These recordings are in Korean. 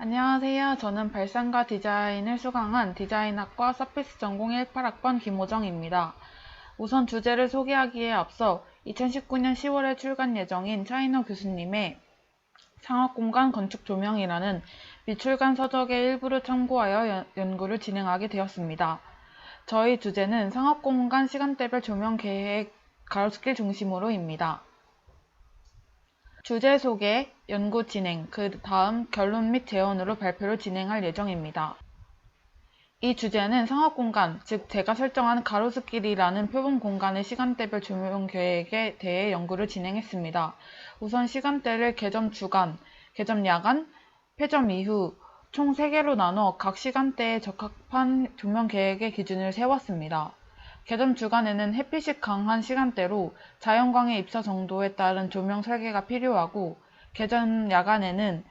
안녕하세요. 저는 발상과 디자인을 수강한 디자인학과 서피스 전공 18학번 김호정입니다. 우선 주제를 소개하기에 앞서 2019년 10월에 출간 예정인 차인호 교수님의 상업공간 건축 조명이라는 미출간 서적의 일부를 참고하여 연구를 진행하게 되었습니다. 저희 주제는 상업공간 시간대별 조명 계획 가로수길 중심으로입니다. 주제 소개, 연구 진행, 그 다음 결론 및 제언으로 발표를 진행할 예정입니다. 이 주제는 상업공간, 즉 제가 설정한 가로수길이라는 표본 공간의 시간대별 조명 계획에 대해 연구를 진행했습니다. 우선 시간대를 개점 주간, 개점 야간, 폐점 이후 총 3개로 나눠 각 시간대에 적합한 조명 계획의 기준을 세웠습니다. 개점 주간에는 햇빛이 강한 시간대로 자연광의 입사 정도에 따른 조명 설계가 필요하고, 개점 야간의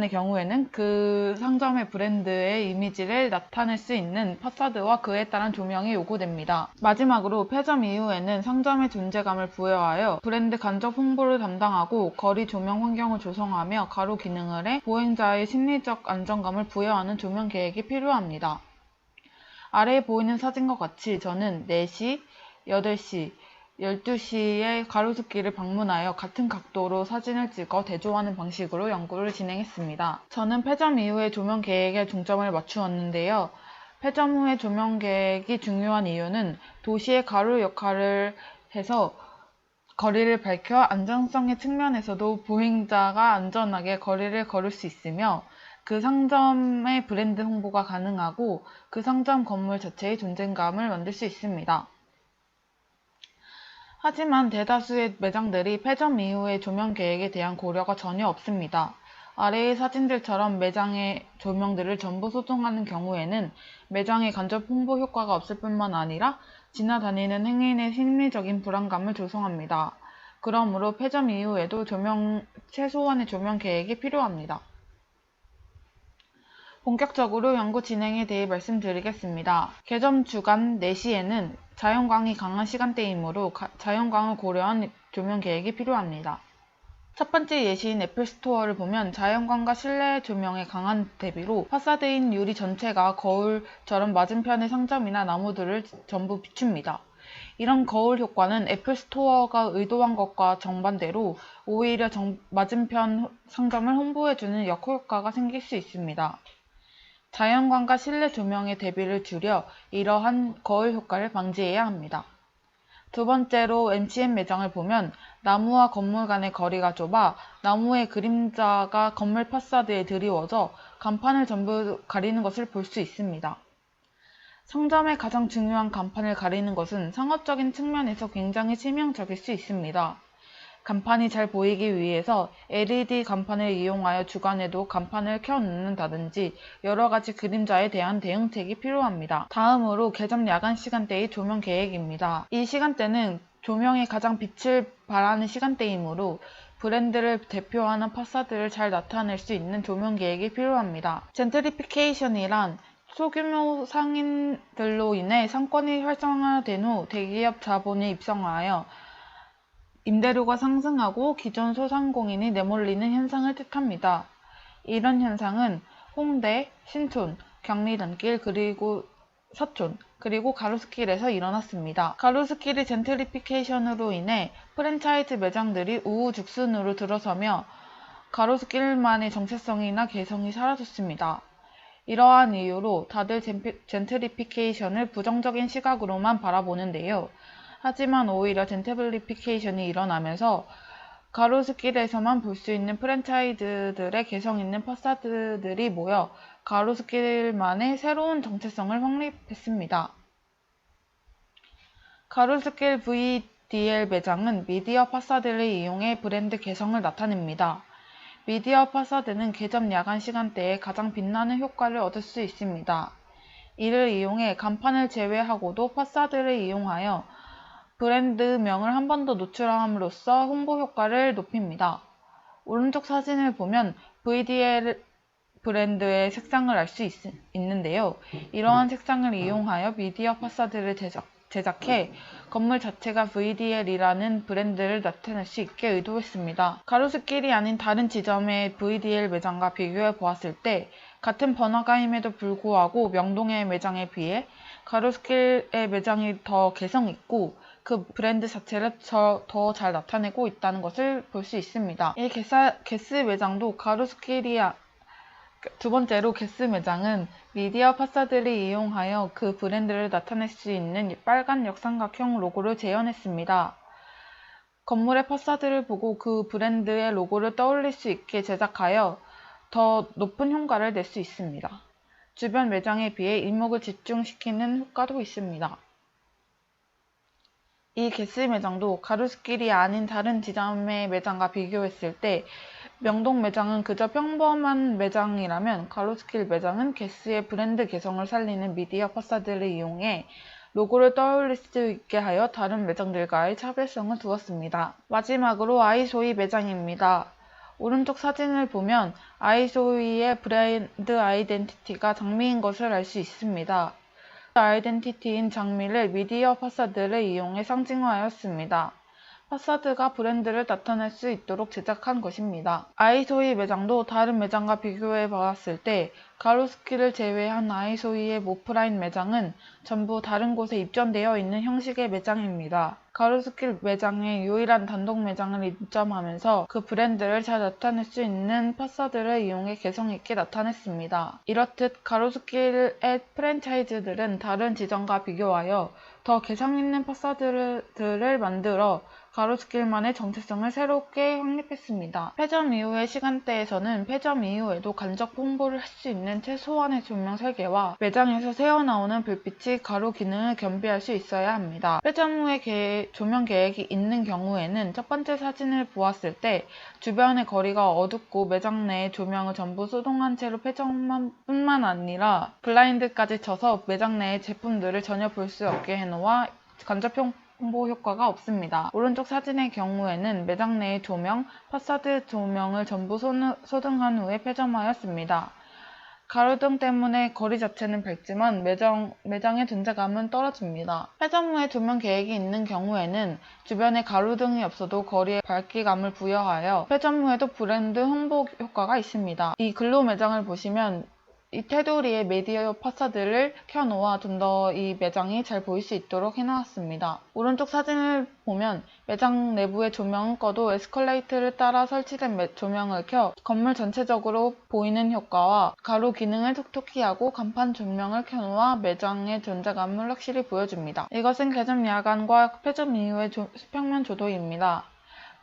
경우에는 그 상점의 브랜드의 이미지를 나타낼 수 있는 파사드와 그에 따른 조명이 요구됩니다. 마지막으로 폐점 이후에는 상점의 존재감을 부여하여 브랜드 간접 홍보를 담당하고 거리 조명 환경을 조성하며 가로 기능을 해 보행자의 심리적 안정감을 부여하는 조명 계획이 필요합니다. 아래에 보이는 사진과 같이 저는 4시, 8시, 12시에 가로수길을 방문하여 같은 각도로 사진을 찍어 대조하는 방식으로 연구를 진행했습니다. 저는 폐점 이후의 조명 계획에 중점을 맞추었는데요. 폐점 후의 조명 계획이 중요한 이유는 도시의 가로 역할을 해서 거리를 밝혀 안전성의 측면에서도 보행자가 안전하게 거리를 걸을 수 있으며, 그 상점의 브랜드 홍보가 가능하고 그 상점 건물 자체의 존재감을 만들 수 있습니다. 하지만 대다수의 매장들이 폐점 이후의 조명 계획에 대한 고려가 전혀 없습니다. 아래의 사진들처럼 매장의 조명들을 전부 소통하는 경우에는 매장의 간접 홍보 효과가 없을 뿐만 아니라 지나다니는 행인의 심리적인 불안감을 조성합니다. 그러므로 폐점 이후에도 최소한의 조명 계획이 필요합니다. 본격적으로 연구 진행에 대해 말씀드리겠습니다. 개점 주간 4시에는 자연광이 강한 시간대이므로 자연광을 고려한 조명 계획이 필요합니다. 첫 번째 예시인 애플스토어를 보면 자연광과 실내 조명의 강한 대비로 파사드인 유리 전체가 거울처럼 맞은편의 상점이나 나무들을 전부 비춥니다. 이런 거울 효과는 애플스토어가 의도한 것과 정반대로 오히려 맞은편 상점을 홍보해주는 역효과가 생길 수 있습니다. 자연광과 실내 조명의 대비를 줄여 이러한 거울 효과를 방지해야 합니다. 두 번째로 MCM 매장을 보면 나무와 건물 간의 거리가 좁아 나무의 그림자가 건물 파사드에 드리워져 간판을 전부 가리는 것을 볼 수 있습니다. 상점의 가장 중요한 간판을 가리는 것은 상업적인 측면에서 굉장히 치명적일 수 있습니다. 간판이 잘 보이기 위해서 LED 간판을 이용하여 주간에도 간판을 켜놓는다든지 여러가지 그림자에 대한 대응책이 필요합니다. 다음으로 개점 야간 시간대의 조명 계획입니다. 이 시간대는 조명이 가장 빛을 발하는 시간대이므로 브랜드를 대표하는 파사드를 잘 나타낼 수 있는 조명 계획이 필요합니다. 젠트리피케이션이란 소규모 상인들로 인해 상권이 활성화된 후 대기업 자본이 입성하여 임대료가 상승하고 기존 소상공인이 내몰리는 현상을 뜻합니다. 이런 현상은 홍대, 신촌, 경리단길, 그리고 서촌, 그리고 가로수길에서 일어났습니다. 가로수길의 젠트리피케이션으로 인해 프랜차이즈 매장들이 우후죽순으로 들어서며 가로수길만의 정체성이나 개성이 사라졌습니다. 이러한 이유로 다들 젠트리피케이션을 부정적인 시각으로만 바라보는데요. 하지만 오히려 젠트리피케이션이 일어나면서 가로수길에서만 볼 수 있는 프랜차이즈들의 개성 있는 파사드들이 모여 가로수길만의 새로운 정체성을 확립했습니다. 가로수길 VDL 매장은 미디어 파사드를 이용해 브랜드 개성을 나타냅니다. 미디어 파사드는 개점 야간 시간대에 가장 빛나는 효과를 얻을 수 있습니다. 이를 이용해 간판을 제외하고도 파사드를 이용하여 브랜드명을 한 번 더 노출함으로써 홍보 효과를 높입니다. 오른쪽 사진을 보면 VDL 브랜드의 색상을 알 수 있는데요. 이러한 색상을 이용하여 미디어 파사드를 제작해 건물 자체가 VDL이라는 브랜드를 나타낼 수 있게 의도했습니다. 가로수길이 아닌 다른 지점의 VDL 매장과 비교해 보았을 때 같은 번화가임에도 불구하고 명동의 매장에 비해 가로수길의 매장이 더 개성 있고 그 브랜드 자체를 더 잘 나타내고 있다는 것을 볼 수 있습니다. 이 게스 매장도 가로수길이 두 번째로 게스 매장은 미디어 파사드를 이용하여 그 브랜드를 나타낼 수 있는 빨간 역삼각형 로고를 재현했습니다. 건물의 파사드를 보고 그 브랜드의 로고를 떠올릴 수 있게 제작하여 더 높은 효과를 낼 수 있습니다. 주변 매장에 비해 이목을 집중시키는 효과도 있습니다. 이 게스 매장도 가로수길이 아닌 다른 지점의 매장과 비교했을 때 명동 매장은 그저 평범한 매장이라면 가로수길 매장은 게스의 브랜드 개성을 살리는 미디어 파사드를 이용해 로고를 떠올릴 수 있게 하여 다른 매장들과의 차별성을 두었습니다. 마지막으로 아이소이 매장입니다. 오른쪽 사진을 보면 아이소이의 브랜드 아이덴티티가 장미인 것을 알 수 있습니다. 아이덴티티인 장미를 미디어 파사드를 이용해 상징화하였습니다. 파사드가 브랜드를 나타낼 수 있도록 제작한 것입니다. 아이소이 매장도 다른 매장과 비교해 보았을 때 가로수길을 제외한 아이소이의 오프라인 매장은 전부 다른 곳에 입점되어 있는 형식의 매장입니다. 가로수길 매장의 유일한 단독 매장을 입점하면서 그 브랜드를 잘 나타낼 수 있는 파사드를 이용해 개성 있게 나타냈습니다. 이렇듯 가로수길의 프랜차이즈들은 다른 지점과 비교하여 더 개성 있는 파사드를 만들어 가로수길만의 정체성을 새롭게 확립했습니다. 폐점 이후의 시간대에서는 폐점 이후에도 간접 홍보를 할 수 있는 최소한의 조명 설계와 매장에서 새어나오는 불빛이 가로 기능을 겸비할 수 있어야 합니다. 폐점 후에 조명 계획이 있는 경우에는 첫 번째 사진을 보았을 때 주변의 거리가 어둡고 매장 내의 조명을 전부 소동한 채로 폐점뿐만 아니라 블라인드까지 쳐서 매장 내의 제품들을 전혀 볼 수 없게 해놓아 간접 홍보 효과가 없습니다. 오른쪽 사진의 경우에는 매장 내의 조명, 파사드 조명을 전부 소등한 후에 폐점하였습니다. 가로등 때문에 거리 자체는 밝지만 매장의 존재감은 떨어집니다. 폐점 후에 조명 계획이 있는 경우에는 주변에 가로등이 없어도 거리에 밝기감을 부여하여 폐점 후에도 브랜드 홍보 효과가 있습니다. 이 근로 매장을 보시면 이 테두리에 미디어 파사드를 켜놓아 좀 더 이 매장이 잘 보일 수 있도록 해놓았습니다. 오른쪽 사진을 보면 매장 내부의 조명은 꺼도 에스컬레이터를 따라 설치된 조명을 켜 건물 전체적으로 보이는 효과와 가로 기능을 톡톡히 하고 간판 조명을 켜놓아 매장의 존재감을 확실히 보여줍니다. 이것은 개점 야간과 폐점 이후의 수평면 조도입니다.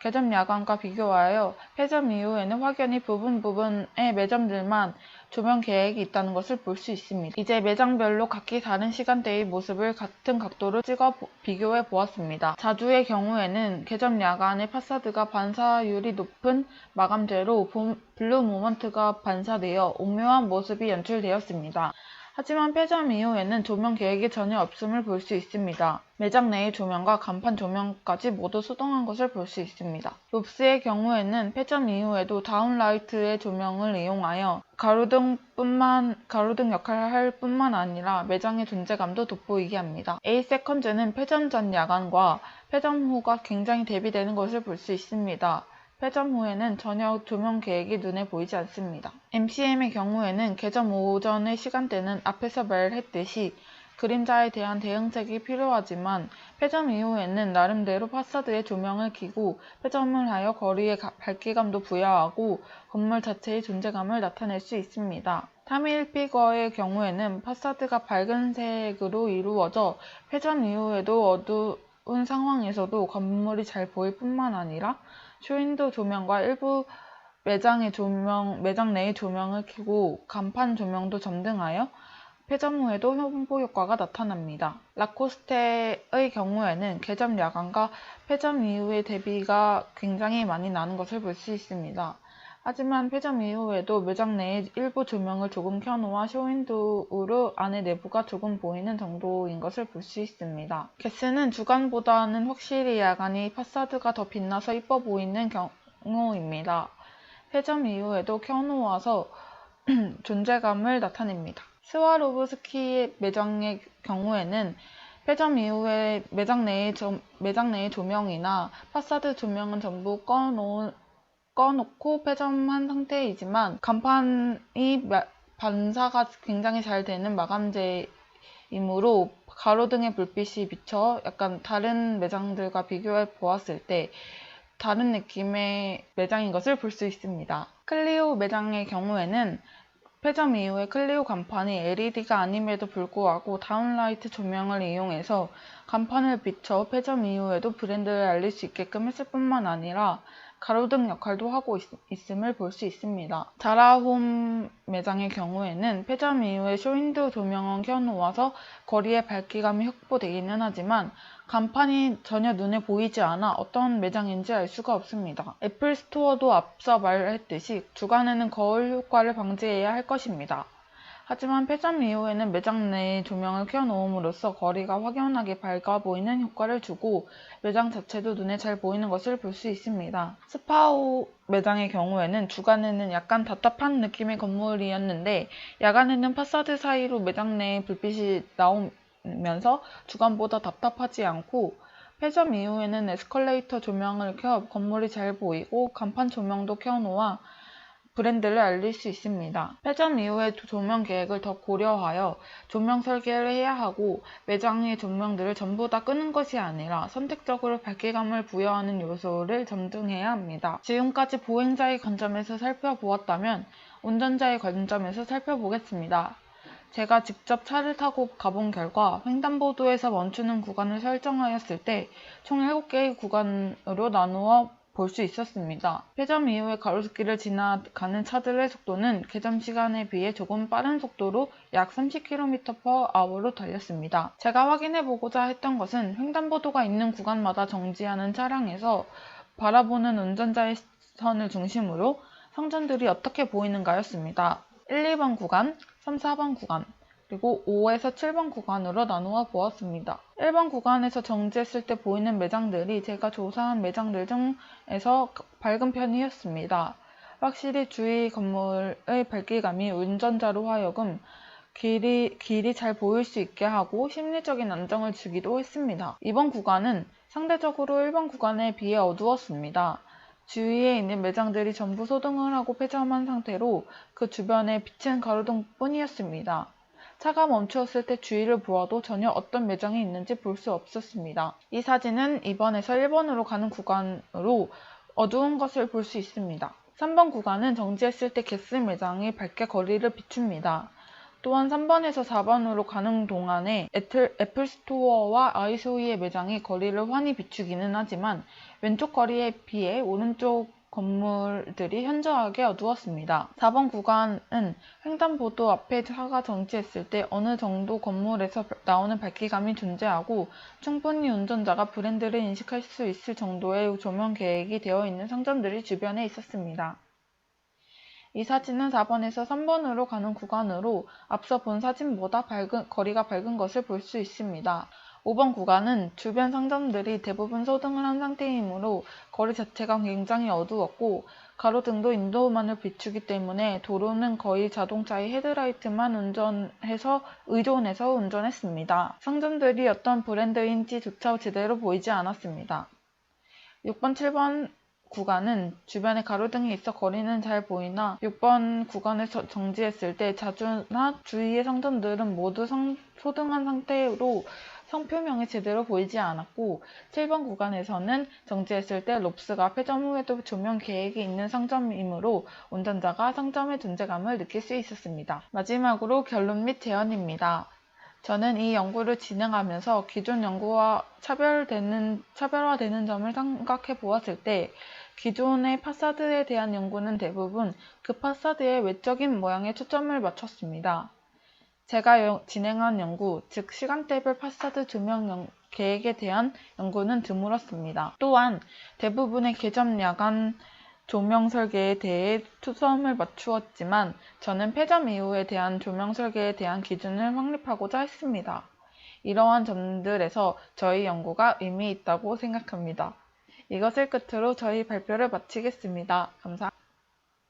개점 야간과 비교하여 폐점 이후에는 확연히 부분의 매점들만 조명 계획이 있다는 것을 볼 수 있습니다. 이제 매장별로 각기 다른 시간대의 모습을 같은 각도로 찍어 비교해 보았습니다. 자주의 경우에는 개점 야간의 파사드가 반사율이 높은 마감재로 블루 모먼트가 반사되어 오묘한 모습이 연출되었습니다. 하지만 폐점 이후에는 조명 계획이 전혀 없음을 볼 수 있습니다. 매장 내의 조명과 간판 조명까지 모두 소동한 것을 볼 수 있습니다. 롭스의 경우에는 폐점 이후에도 다운라이트의 조명을 이용하여 가로등 역할을 할 뿐만 아니라 매장의 존재감도 돋보이게 합니다. A-세컨즈는 폐점 전 야간과 폐점 후가 굉장히 대비되는 것을 볼 수 있습니다. 폐점 후에는 전혀 조명 계획이 눈에 보이지 않습니다. MCM의 경우에는 개점 오전의 시간대는 앞에서 말했듯이 그림자에 대한 대응책이 필요하지만 폐점 이후에는 나름대로 파사드에 조명을 켜고 폐점을 하여 거리에 밝기감도 부여하고 건물 자체의 존재감을 나타낼 수 있습니다. 타밀피거의 경우에는 파사드가 밝은 색으로 이루어져 폐점 이후에도 어두운 상황에서도 건물이 잘 보일 뿐만 아니라 쇼윈도 조명과 일부 매장 내의 조명을 켜고 간판 조명도 점등하여 폐점 후에도 홍보 효과가 나타납니다. 라코스테의 경우에는 개점 야간과 폐점 이후의 대비가 굉장히 많이 나는 것을 볼 수 있습니다. 하지만 폐점 이후에도 매장 내의 일부 조명을 조금 켜놓아 쇼윈도우로 안의 내부가 조금 보이는 정도인 것을 볼 수 있습니다. 게스는 주간보다는 확실히 야간이 파사드가 더 빛나서 이뻐 보이는 경우입니다. 폐점 이후에도 켜놓아서 존재감을 나타냅니다. 스와로브스키 매장의 경우에는 폐점 이후에 매장 내의 조명이나 파사드 조명은 전부 꺼놓고 폐점한 상태이지만 간판이 반사가 굉장히 잘 되는 마감재이므로 가로등의 불빛이 비쳐 약간 다른 매장들과 비교해 보았을 때 다른 느낌의 매장인 것을 볼 수 있습니다. 클리오 매장의 경우에는 폐점 이후에 클리오 간판이 LED가 아님에도 불구하고 다운라이트 조명을 이용해서 간판을 비춰 폐점 이후에도 브랜드를 알릴 수 있게끔 했을 뿐만 아니라 가로등 역할도 하고 있음을 볼 수 있습니다. 자라홈 매장의 경우에는 폐점 이후에 쇼윈도 조명은 켜놓아서 거리의 밝기감이 확보되기는 하지만 간판이 전혀 눈에 보이지 않아 어떤 매장인지 알 수가 없습니다. 애플 스토어도 앞서 말했듯이 주간에는 거울 효과를 방지해야 할 것입니다. 하지만 폐점 이후에는 매장 내 조명을 켜놓음으로써 거리가 확연하게 밝아 보이는 효과를 주고 매장 자체도 눈에 잘 보이는 것을 볼 수 있습니다. 스파오 매장의 경우에는 주간에는 약간 답답한 느낌의 건물이었는데 야간에는 파사드 사이로 매장 내에 불빛이 나오면서 주간보다 답답하지 않고 폐점 이후에는 에스컬레이터 조명을 켜 건물이 잘 보이고 간판 조명도 켜놓아 브랜드를 알릴 수 있습니다. 폐점 이후에 조명 계획을 더 고려하여 조명 설계를 해야 하고 매장의 조명들을 전부 다 끄는 것이 아니라 선택적으로 밝기감을 부여하는 요소를 점등해야 합니다. 지금까지 보행자의 관점에서 살펴보았다면 운전자의 관점에서 살펴보겠습니다. 제가 직접 차를 타고 가본 결과 횡단보도에서 멈추는 구간을 설정하였을 때 총 7개의 구간으로 나누어 볼 수 있었습니다. 폐점 이후에 가로수길을 지나가는 차들의 속도는 개점 시간에 비해 조금 빠른 속도로 약 30km/h로 달렸습니다. 제가 확인해보고자 했던 것은 횡단보도가 있는 구간마다 정지하는 차량에서 바라보는 운전자의 시선을 중심으로 상점들이 어떻게 보이는가였습니다. 1, 2번 구간, 3, 4번 구간, 그리고 5에서 7번 구간으로 나누어 보았습니다. 1번 구간에서 정지했을 때 보이는 매장들이 제가 조사한 매장들 중에서 밝은 편이었습니다. 확실히 주위 건물의 밝기감이 운전자로 하여금 길이 잘 보일 수 있게 하고 심리적인 안정을 주기도 했습니다. 이번 구간은 상대적으로 1번 구간에 비해 어두웠습니다. 주위에 있는 매장들이 전부 소등을 하고 폐점한 상태로 그 주변에 비친 가로등뿐이었습니다. 차가 멈추었을 때 주위를 보아도 전혀 어떤 매장이 있는지 볼 수 없었습니다. 이 사진은 2번에서 1번으로 가는 구간으로 어두운 것을 볼 수 있습니다. 3번 구간은 정지했을 때 게스 매장이 밝게 거리를 비춥니다. 또한 3번에서 4번으로 가는 동안에 애플 스토어와 아이소이의 매장이 거리를 환히 비추기는 하지만 왼쪽 거리에 비해 오른쪽 건물들이 현저하게 어두웠습니다. 4번 구간은 횡단보도 앞에 차가 정지했을 때 어느 정도 건물에서 나오는 밝기감이 존재하고 충분히 운전자가 브랜드를 인식할 수 있을 정도의 조명 계획이 되어 있는 상점들이 주변에 있었습니다. 이 사진은 4번에서 3번으로 가는 구간으로 앞서 본 사진보다 거리가 밝은 것을 볼 수 있습니다. 5번 구간은 주변 상점들이 대부분 소등을 한 상태이므로 거리 자체가 굉장히 어두웠고 가로등도 인도만을 비추기 때문에 도로는 거의 자동차의 헤드라이트만 의존해서 운전했습니다. 상점들이 어떤 브랜드인지조차 제대로 보이지 않았습니다. 6번, 7번 구간은 주변에 가로등이 있어 거리는 잘 보이나 6번 구간에서 정지했을 때 자주나 주위의 상점들은 모두 소등한 상태로 성표명이 제대로 보이지 않았고 7번 구간에서는 정지했을 때 롭스가 폐점 후에도 조명 계획이 있는 상점이므로 운전자가 상점의 존재감을 느낄 수 있었습니다. 마지막으로 결론 및 제언입니다. 저는 이 연구를 진행하면서 기존 연구와 차별화되는 점을 생각해 보았을 때 기존의 파사드에 대한 연구는 대부분 그 파사드의 외적인 모양에 초점을 맞췄습니다. 제가 진행한 연구, 즉 시간대별 파사드 조명 계획에 대한 연구는 드물었습니다. 또한 대부분의 개점 야간 조명 설계에 대해 초점을 맞추었지만 저는 폐점 이후에 대한 조명 설계에 대한 기준을 확립하고자 했습니다. 이러한 점들에서 저희 연구가 의미 있다고 생각합니다. 이것을 끝으로 저희 발표를 마치겠습니다. 감사합니다.